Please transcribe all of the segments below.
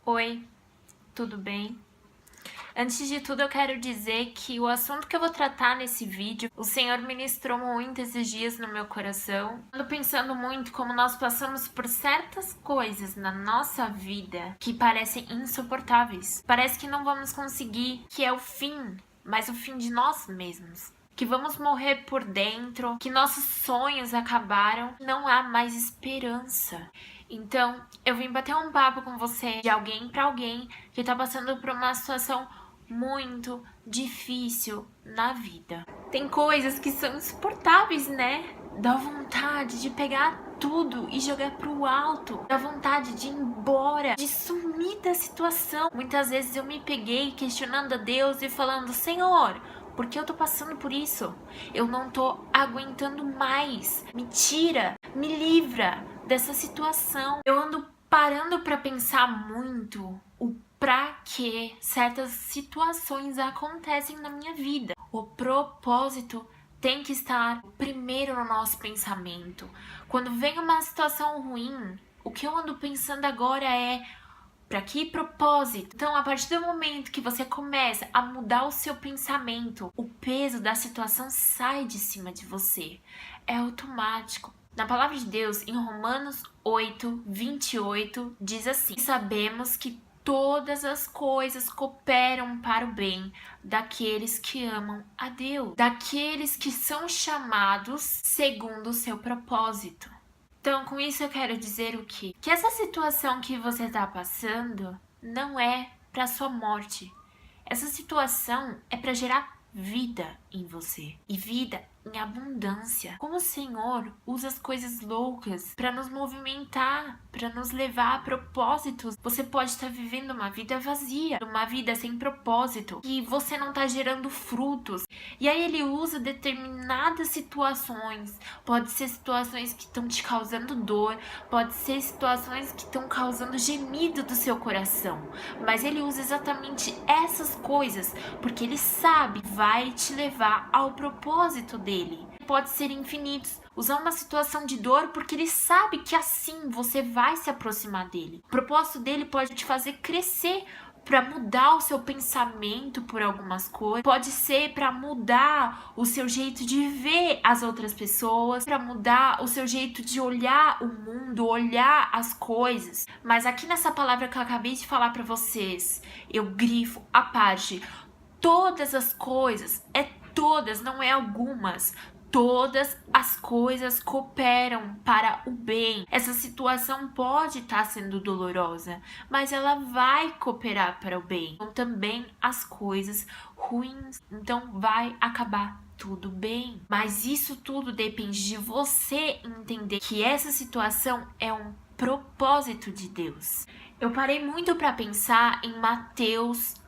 Oi, tudo bem? Antes de tudo, eu quero dizer que o assunto que eu vou tratar nesse vídeo, o Senhor ministrou muito esses dias no meu coração. Ando pensando muito como nós passamos por certas coisas na nossa vida que parecem insuportáveis. Parece que não vamos conseguir, que é o fim, mas o fim de nós mesmos. Que vamos morrer por dentro, que nossos sonhos acabaram, não há mais esperança. Então, eu vim bater um papo com você de alguém para alguém que tá passando por uma situação muito difícil na vida. Tem coisas que são insuportáveis, né? Dá vontade de pegar tudo e jogar pro alto. Dá vontade de ir embora, de sumir da situação. Muitas vezes eu me peguei questionando a Deus e falando: Senhor, por que eu tô passando por isso? Eu não tô aguentando mais. Me tira, me livra dessa situação. Eu ando parando pra pensar muito o pra que certas situações acontecem na minha vida. O propósito tem que estar primeiro no nosso pensamento. Quando vem uma situação ruim, o que eu ando pensando agora é: para que propósito? Então, a partir do momento que você começa a mudar o seu pensamento, o peso da situação sai de cima de você. É automático. Na palavra de Deus, em Romanos 8:28, diz assim: sabemos que todas as coisas cooperam para o bem daqueles que amam a Deus, daqueles que são chamados segundo o seu propósito. Então, com isso eu quero dizer o quê? Que essa situação que você está passando não é para sua morte. Essa situação é para gerar vida em você, e vida em abundância. Como o Senhor usa as coisas loucas para nos movimentar, para nos levar a propósitos. Você pode estar vivendo uma vida vazia, uma vida sem propósito, e você não está gerando frutos. E aí ele usa determinadas situações. Pode ser situações que estão te causando dor, pode ser situações que estão causando gemido do seu coração. Mas ele usa exatamente essas coisas porque ele sabe que vai te levar ao propósito dele. Pode ser infinitos. Usar uma situação de dor porque ele sabe que assim você vai se aproximar dele. O propósito dele pode te fazer crescer, para mudar o seu pensamento por algumas coisas, pode ser para mudar o seu jeito de ver as outras pessoas, para mudar o seu jeito de olhar o mundo, olhar as coisas. Mas aqui nessa palavra que eu acabei de falar para vocês, eu grifo a parte: todas as coisas, é todas, não é algumas. Todas as coisas cooperam para o bem. Essa situação pode estar sendo dolorosa, mas ela vai cooperar para o bem. Então, também as coisas ruins, então vai acabar tudo bem. Mas isso tudo depende de você entender que essa situação é um propósito de Deus. Eu parei muito para pensar em Mateus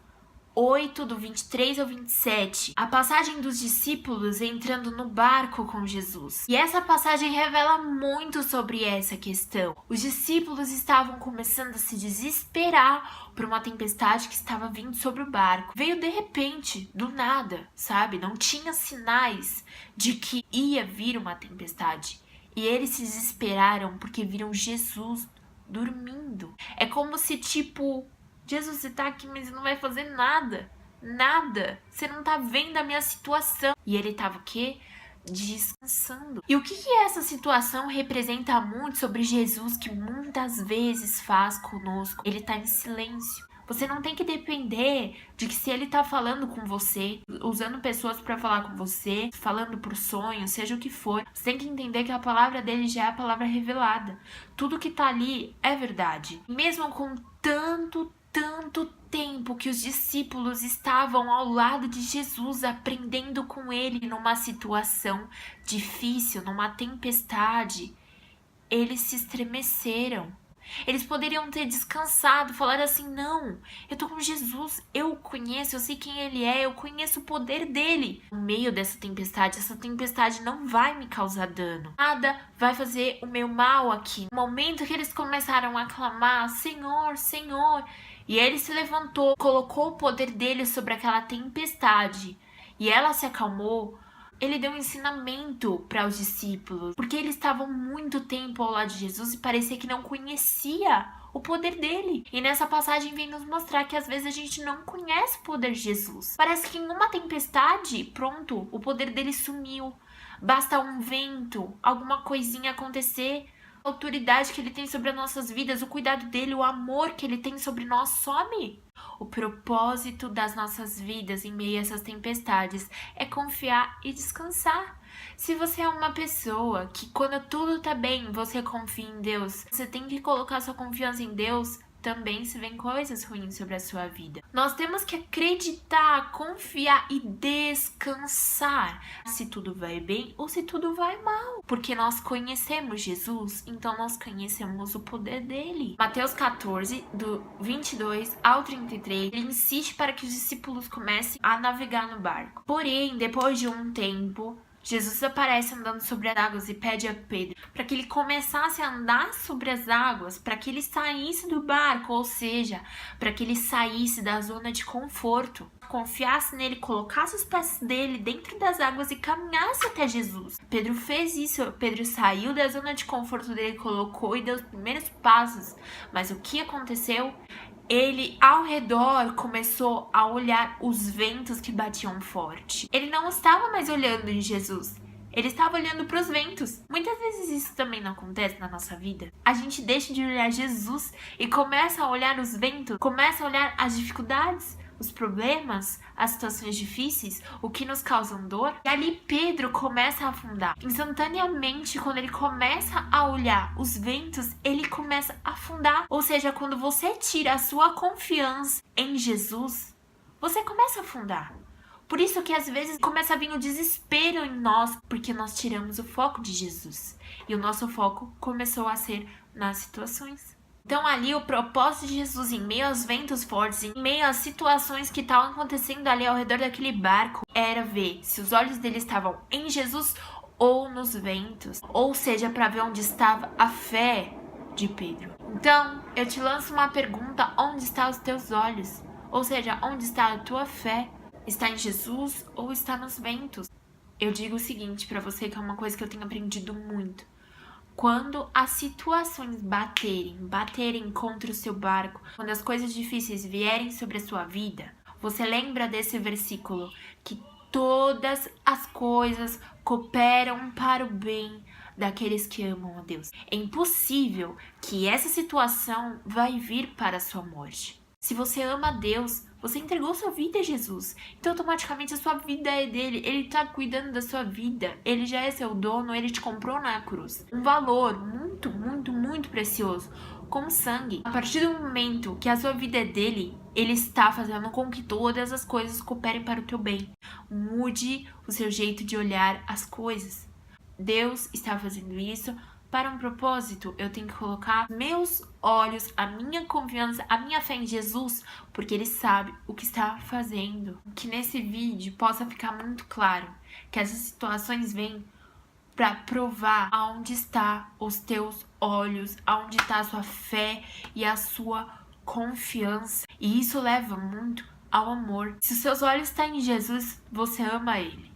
8, do 23 ao 27, a passagem dos discípulos entrando no barco com Jesus. E essa passagem revela muito sobre essa questão. Os discípulos estavam começando a se desesperar por uma tempestade que estava vindo sobre o barco. Veio de repente, do nada, sabe? Não tinha sinais de que ia vir uma tempestade. E eles se desesperaram porque viram Jesus dormindo. É como se, tipo, Jesus, você tá aqui, mas não vai fazer nada. Nada. Você não tá vendo a minha situação. E ele tava o quê? Descansando. E o que essa situação representa muito sobre Jesus, que muitas vezes faz conosco? Ele tá em silêncio. Você não tem que depender de que se ele tá falando com você, usando pessoas para falar com você, falando por sonho, seja o que for. Você tem que entender que a palavra dele já é a palavra revelada. Tudo que tá ali é verdade. Mesmo com tanto tempo que os discípulos estavam ao lado de Jesus, aprendendo com ele numa situação difícil, numa tempestade, eles se estremeceram. Eles poderiam ter descansado, falar assim: não, eu tô com Jesus, eu o conheço, eu sei quem ele é, eu conheço o poder dele. No meio dessa tempestade, essa tempestade não vai me causar dano, nada vai fazer o meu mal aqui. No momento que eles começaram a clamar: Senhor, Senhor, e ele se levantou, colocou o poder dele sobre aquela tempestade e ela se acalmou. Ele deu um ensinamento para os discípulos, porque eles estavam muito tempo ao lado de Jesus e parecia que não conhecia o poder dele. E nessa passagem vem nos mostrar que às vezes a gente não conhece o poder de Jesus. Parece que em uma tempestade, pronto, o poder dele sumiu. Basta um vento, alguma coisinha acontecer, a autoridade que ele tem sobre as nossas vidas, o cuidado dele, o amor que ele tem sobre nós some. O propósito das nossas vidas em meio a essas tempestades é confiar e descansar. Se você é uma pessoa que quando tudo tá bem, você confia em Deus, você tem que colocar sua confiança em Deus, também se vem coisas ruins sobre a sua vida. Nós temos que acreditar, confiar e descansar se tudo vai bem ou se tudo vai mal. Porque nós conhecemos Jesus, então nós conhecemos o poder dele. Mateus 14, do 22 ao 33, ele insiste para que os discípulos comecem a navegar no barco. Porém, depois de um tempo, Jesus aparece andando sobre as águas e pede a Pedro para que ele começasse a andar sobre as águas, para que ele saísse do barco, ou seja, para que ele saísse da zona de conforto, confiasse nele, colocasse os pés dele dentro das águas e caminhasse até Jesus. Pedro fez isso, Pedro saiu da zona de conforto dele, colocou e deu os primeiros passos, mas o que aconteceu? Ele, ao redor, começou a olhar os ventos que batiam forte. Ele não estava mais olhando em Jesus. Ele estava olhando para os ventos. Muitas vezes isso também não acontece na nossa vida. A gente deixa de olhar Jesus e começa a olhar os ventos, começa a olhar as dificuldades, os problemas, as situações difíceis, o que nos causam dor. E ali Pedro começa a afundar. Instantaneamente, quando ele começa a olhar os ventos, ele começa a afundar. Ou seja, quando você tira a sua confiança em Jesus, você começa a afundar. Por isso que às vezes começa a vir o desespero em nós, porque nós tiramos o foco de Jesus. E o nosso foco começou a ser nas situações. Então ali o propósito de Jesus em meio aos ventos fortes, em meio às situações que estavam acontecendo ali ao redor daquele barco, era ver se os olhos dele estavam em Jesus ou nos ventos. Ou seja, para ver onde estava a fé de Pedro. Então, eu te lanço uma pergunta: onde estão os teus olhos? Ou seja, onde está a tua fé? Está em Jesus ou está nos ventos? Eu digo o seguinte para você, que é uma coisa que eu tenho aprendido muito. Quando as situações baterem contra o seu barco, quando as coisas difíceis vierem sobre a sua vida, você lembra desse versículo, que todas as coisas cooperam para o bem daqueles que amam a Deus. É impossível que essa situação vai vir para a sua morte. Se você ama a Deus, você entregou sua vida a Jesus. Então automaticamente a sua vida é dele. Ele está cuidando da sua vida. Ele já é seu dono, ele te comprou na cruz. Um valor muito, muito, muito precioso, com sangue. A partir do momento que a sua vida é dele, ele está fazendo com que todas as coisas cooperem para o teu bem. Mude o seu jeito de olhar as coisas. Deus está fazendo isso para um propósito. Eu tenho que colocar meus olhos, a minha confiança, a minha fé em Jesus, porque ele sabe o que está fazendo. Que nesse vídeo possa ficar muito claro que essas situações vêm para provar aonde está os teus olhos, aonde está a sua fé e a sua confiança. E isso leva muito ao amor. Se os seus olhos estão em Jesus, você ama ele.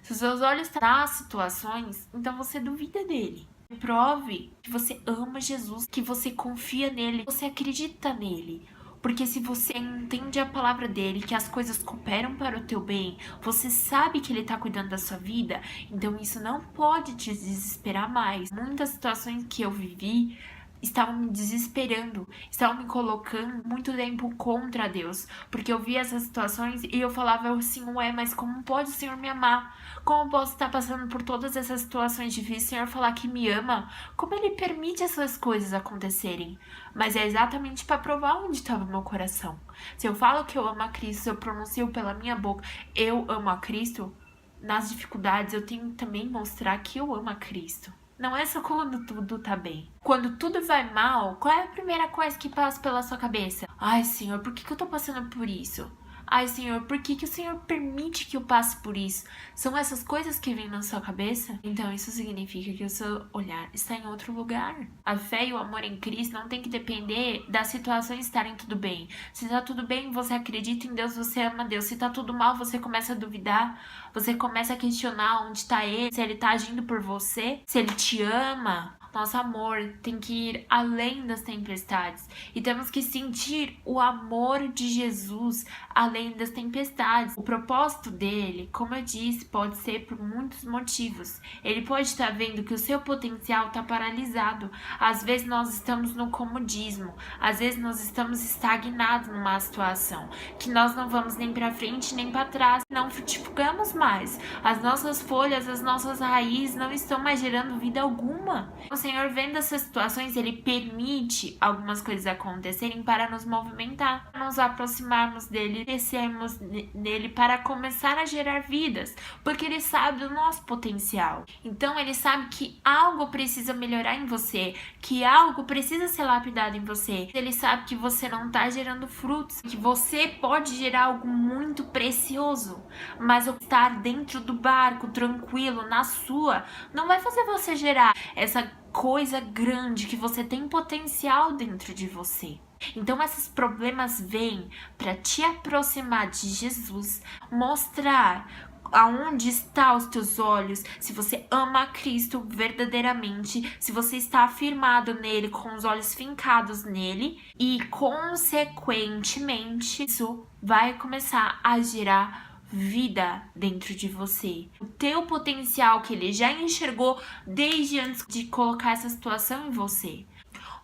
Se os seus olhos estão nas situações, então você duvida dele. Prove que você ama Jesus, que você confia nele, que você acredita nele. Porque se você entende a palavra dele, que as coisas cooperam para o teu bem, você sabe que ele está cuidando da sua vida, então isso não pode te desesperar mais. Muitas situações que eu vivi estavam me desesperando, estavam me colocando muito tempo contra Deus, porque eu via essas situações e eu falava assim: ué, mas como pode o Senhor me amar? Como eu posso estar passando por todas essas situações difíceis, o Senhor falar que me ama? Como ele permite essas coisas acontecerem? Mas é exatamente para provar onde estava o meu coração. Se eu falo que eu amo a Cristo, se eu pronuncio pela minha boca, eu amo a Cristo, nas dificuldades eu tenho que também mostrar que eu amo a Cristo. Não é só quando tudo tá bem. Quando tudo vai mal, qual é a primeira coisa que passa pela sua cabeça? Ai, Senhor, por que eu tô passando por isso? Ai, Senhor, por que o Senhor permite que eu passe por isso? São essas coisas que vêm na sua cabeça? Então isso significa que o seu olhar está em outro lugar. A fé e o amor em Cristo não tem que depender das situações estarem tudo bem. Se tá tudo bem, você acredita em Deus, você ama Deus. Se tá tudo mal, você começa a duvidar. Você começa a questionar onde está Ele, se Ele tá agindo por você, se Ele te ama. Nosso amor tem que ir além das tempestades. E temos que sentir o amor de Jesus além das tempestades. O propósito dele, como eu disse, pode ser por muitos motivos. Ele pode estar vendo que o seu potencial está paralisado. Às vezes nós estamos no comodismo. Às vezes nós estamos estagnados numa situação. Que nós não vamos nem para frente nem para trás. Não frutificamos mais. As nossas folhas, as nossas raízes não estão mais gerando vida alguma. O Senhor, vendo essas situações, Ele permite algumas coisas acontecerem para nos movimentar, nos aproximarmos dEle, crescermos nele para começar a gerar vidas, porque Ele sabe do nosso potencial. Então, Ele sabe que algo precisa melhorar em você, que algo precisa ser lapidado em você. Ele sabe que você não está gerando frutos, que você pode gerar algo muito precioso, mas estar dentro do barco, tranquilo, na sua, não vai fazer você gerar essa coisa grande que você tem potencial dentro de você. Então esses problemas vêm para te aproximar de Jesus, mostrar aonde está os teus olhos, se você ama Cristo verdadeiramente, se você está afirmado nele, com os olhos fincados nele, e consequentemente isso vai começar a gerar vida dentro de você. O teu potencial que ele já enxergou desde antes de colocar essa situação em você.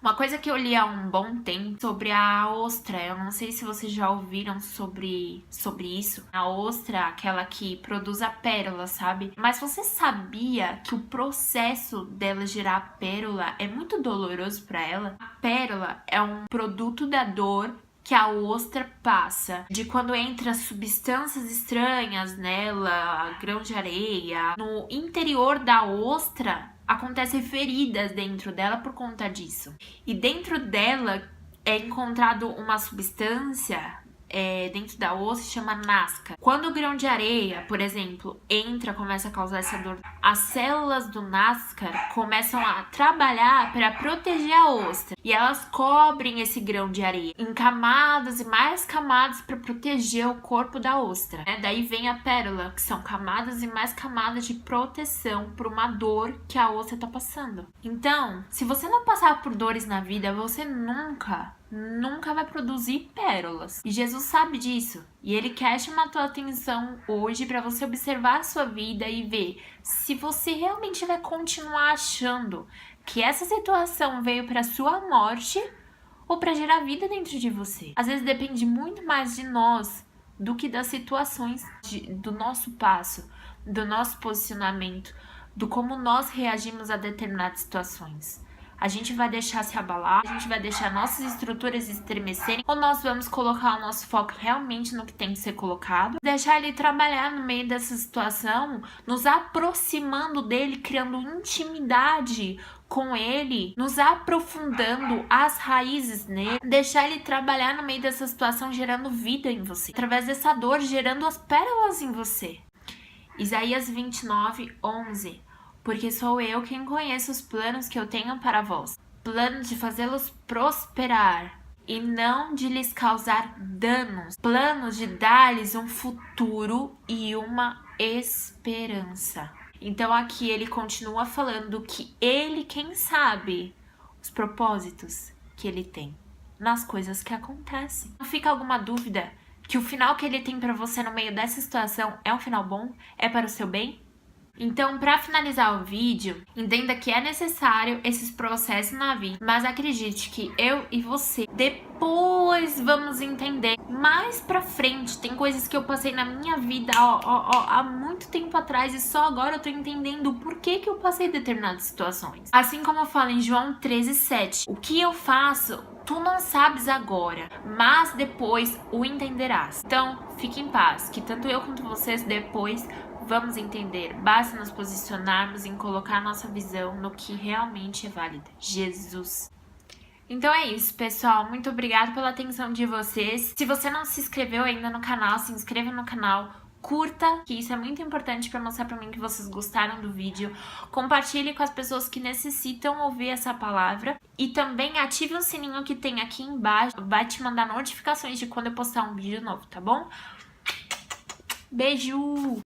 Uma coisa que eu li há um bom tempo sobre a ostra, eu não sei se vocês já ouviram sobre isso. A ostra, aquela que produz a pérola, sabe? Mas você sabia que o processo dela gerar a pérola é muito doloroso para ela? A pérola é um produto da dor que a ostra passa, de quando entra substâncias estranhas nela, grão de areia, no interior da ostra acontecem feridas dentro dela por conta disso. E dentro dela é encontrado uma substância dentro da ostra, chama náscara. Quando o grão de areia, por exemplo, começa a causar essa dor, as células do náscara começam a trabalhar para proteger a ostra. E elas cobrem esse grão de areia em camadas e mais camadas para proteger o corpo da ostra. Daí vem a pérola, que são camadas e mais camadas de proteção por uma dor que a ostra está passando. Então, se você não passar por dores na vida, você nunca vai produzir pérolas. E Jesus sabe disso. E Ele quer chamar a tua atenção hoje para você observar a sua vida e ver se você realmente vai continuar achando que essa situação veio para sua morte ou para gerar vida dentro de você. Às vezes depende muito mais de nós do que das situações, do nosso passo, do nosso posicionamento, do como nós reagimos a determinadas situações. A gente vai deixar se abalar, a gente vai deixar nossas estruturas estremecerem, ou nós vamos colocar o nosso foco realmente no que tem que ser colocado, deixar ele trabalhar no meio dessa situação, nos aproximando dele, criando intimidade com ele, nos aprofundando as raízes nele, deixar ele trabalhar no meio dessa situação, gerando vida em você, através dessa dor, gerando as pérolas em você. Isaías 29:11. Porque sou eu quem conheço os planos que eu tenho para vós, planos de fazê-los prosperar e não de lhes causar danos, planos de dar-lhes um futuro e uma esperança. Então aqui ele continua falando que ele quem sabe os propósitos que ele tem nas coisas que acontecem. Não fica alguma dúvida que o final que ele tem para você no meio dessa situação é um final bom? É para o seu bem? Então, para finalizar o vídeo, entenda que é necessário esses processos na vida, mas acredite que eu e você depois vamos entender mais pra frente. Tem coisas que eu passei na minha vida há muito tempo atrás e só agora eu tô entendendo o porquê que eu passei determinadas situações. Assim como eu falo em João 13:7, o que eu faço tu não sabes agora, mas depois o entenderás. Então, fique em paz, que tanto eu quanto vocês depois vamos entender. Basta nos posicionarmos em colocar nossa visão no que realmente é válido, Jesus. Então é isso, pessoal. Muito obrigada pela atenção de vocês. Se você não se inscreveu ainda no canal, se inscreva no canal. Curta, que isso é muito importante para mostrar para mim que vocês gostaram do vídeo. Compartilhe com as pessoas que necessitam ouvir essa palavra. E também ative o sininho que tem aqui embaixo. Vai te mandar notificações de quando eu postar um vídeo novo, tá bom? Beijo!